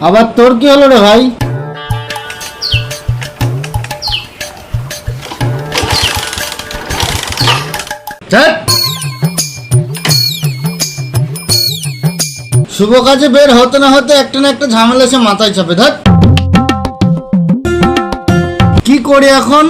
আবার তোর কি হলো রে ভাই? শুভ কাজে বের হতে না হতে একটা না একটা ঝামেলা এসে মাথায় চাপে। ধর কি করি এখন?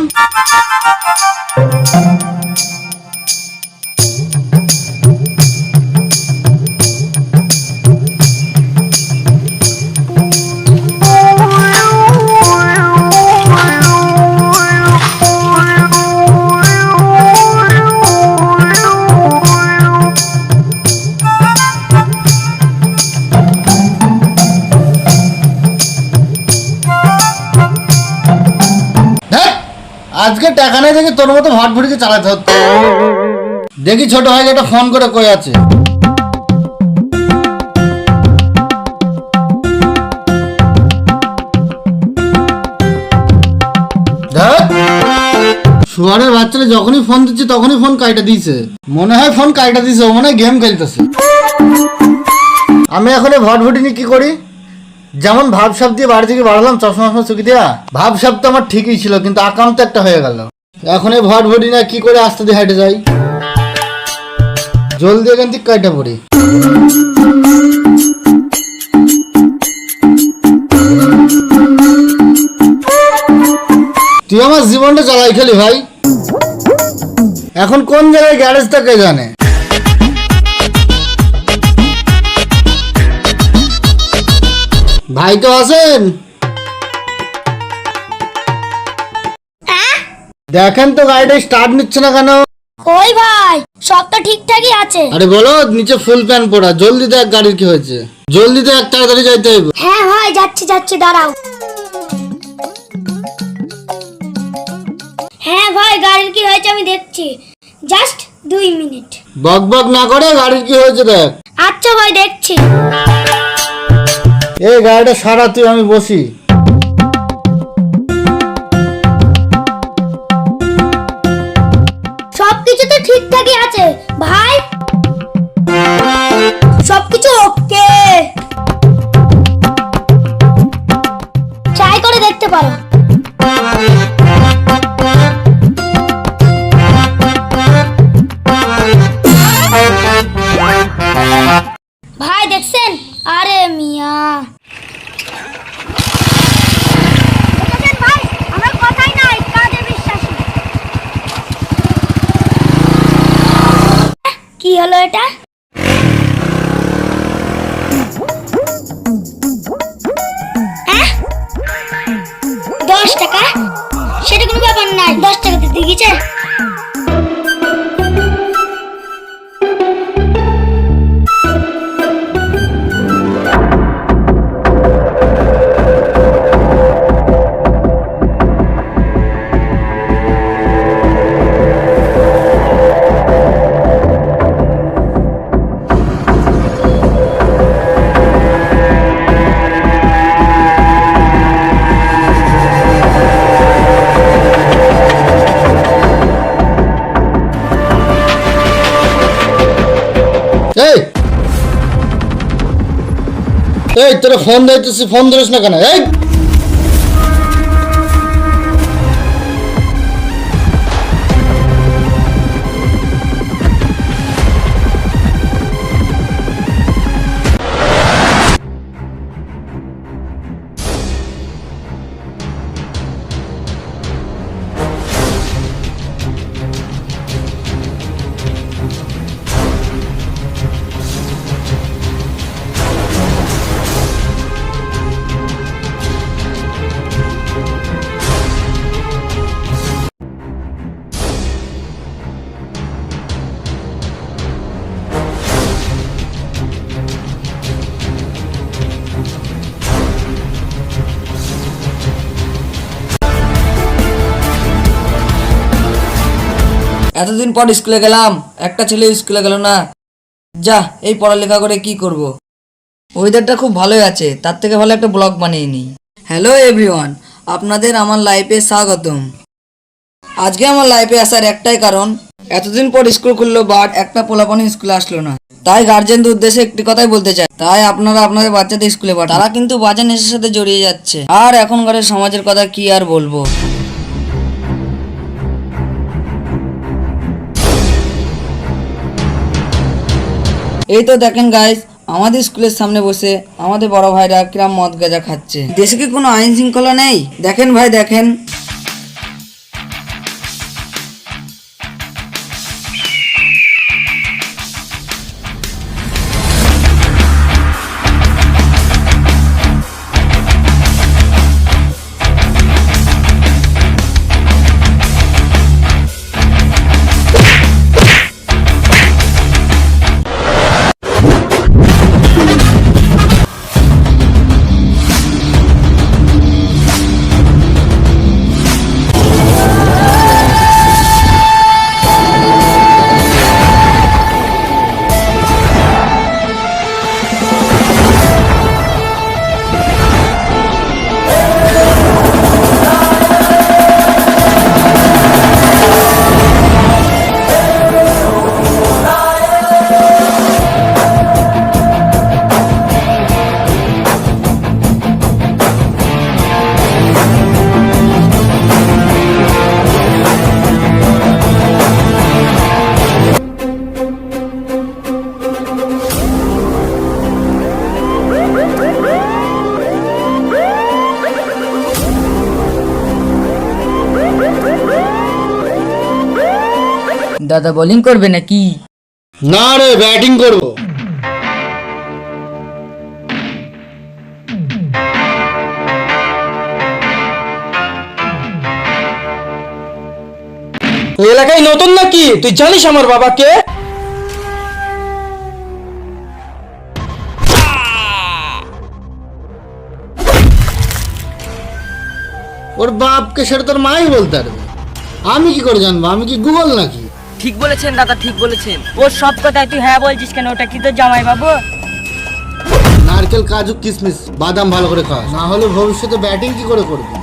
আজকে টাকা নেই দেখে তোর মতো ভাট ভুড়িকে চালাতে হচ্ছে। দেখি ছোট ভাই একটা ফোন করে কই আছে। শুয়ারের বাচ্চারা যখনই ফোন দিচ্ছে তখনই ফোন কাইটা দিয়েছে। মনে হয় ফোন কাইটা দিয়েছে, ও মনে হয় গেম খেলতেছে। আমি এখন ভট ভুটি নিয়ে কি করি? যেমন ভাবসাব দিয়ে বাড়ি থেকে বাড়ালাম চশমা চুকি দেওয়া, ভাবসাব তো আমার ঠিকই ছিল, কিন্তু আকাম তো একটা হয়ে গেল। এখন এই ভট ভটি না কি করে আস্তে দিয়ে হেঁটে যাই? জলদি এখান থেকে কাইটা পড়ি। তুই আমার জীবনটা চালাই খেলি ভাই। এখন কোন জায়গায় গ্যারেজটা কে জানে? ভাই তো আছেন? দেখেন তো গাড়িটা স্টার্ট নিচ্ছে না কেন? ওই ভাই সব তো ঠিকঠাকই আছে। আরে বলো, নিচে ফুল প্যান্ট পরা, জলদি দেখ গাড়ির কি হয়েছে। জলদি দেখ, তাড়াতাড়ি যাইতে হবে। হ্যাঁ ভাই যাচ্ছি দাঁড়াও। হ্যাঁ ভাই গাড়ির কি হয়েছে আমি দেখছি, জাস্ট 2 মিনিট। বক বক না করে গাড়ির কি হয়েছে দেখ। আচ্ছা ভাই দেখছি। এই গাড়িটা সারা, তুই আমি বসি। সবকিছু তো ঠিকঠাকই আছে ভাই, সবকিছু ওকে। ট্রাই করে দেখতে পারো। ভাই দেখছেন? আরে মিয়া ভাই, আমার কথাই নাই, কাজে বিশ্বাসী। কি হলো এটা? হ্যাঁ 10 টাকা? সেটা কোনো ব্যাপার নাই, 10 টাকা দিতে গিয়েছে। এই তোরা ফোন দিতেছি, ফোন ধরিস না কেন? এই এতদিন পর স্কুলে গেলাম, একটা ছেলে স্কুলে গেল না। যা, এই পড়ালেখা করে কি করব? ওয়েদারটা খুব ভালোই আছে, তার থেকে ভালো একটা ব্লগ বানিয়ে নিই। হ্যালো এভরিওয়ান, আপনাদের আমার লাইফে স্বাগতম। আজকে আমার লাইফে আসার একটাই কারণ, এতদিন পর স্কুল খুললো বাট একটা পোলাপানি স্কুলে আসলো না। তাই গার্জেনদের উদ্দেশ্যে একটি কথাই বলতে চাই, তাই আপনারা আপনাদের বাচ্চাদের স্কুলে পাঠান। তারা কিন্তু বাজে নেশার সাথে জড়িয়ে যাচ্ছে, আর এখনকার সমাজের কথা কি আর বলবো। এই তো দেখেন গাইস, আমাদের স্কুলের সামনে বসে আমাদের বড় ভাইরা কিরাম মদ গাঁজা খাচ্ছে। দেশে কি কোনো আইন শৃঙ্খলা নেই? দেখেন ভাই দেখেন। দাদা বোলিং করবে নাকি? না রে, ব্যাটিং করবো। এই এলাকায় নতুন নাকি? তুই জানিস আমার বাবাকে? ওর বাপকে সেটা তোর মাই বলতে পারবে, আমি কি করে জানবো? আমি কি গুগল নাকি? ঠিক বলেছেন দাদা, ঠিক বলেছেন। ওর সব কথায় তুই হ্যাঁ বলছিস কেন? ওটা কি তোর জামাই বাবু? নারকেল, কাজু, কিশমিশ, বাদাম ভালো করে খাওয়া, না হলে ভবিষ্যতে ব্যাটিং কি করে করবি?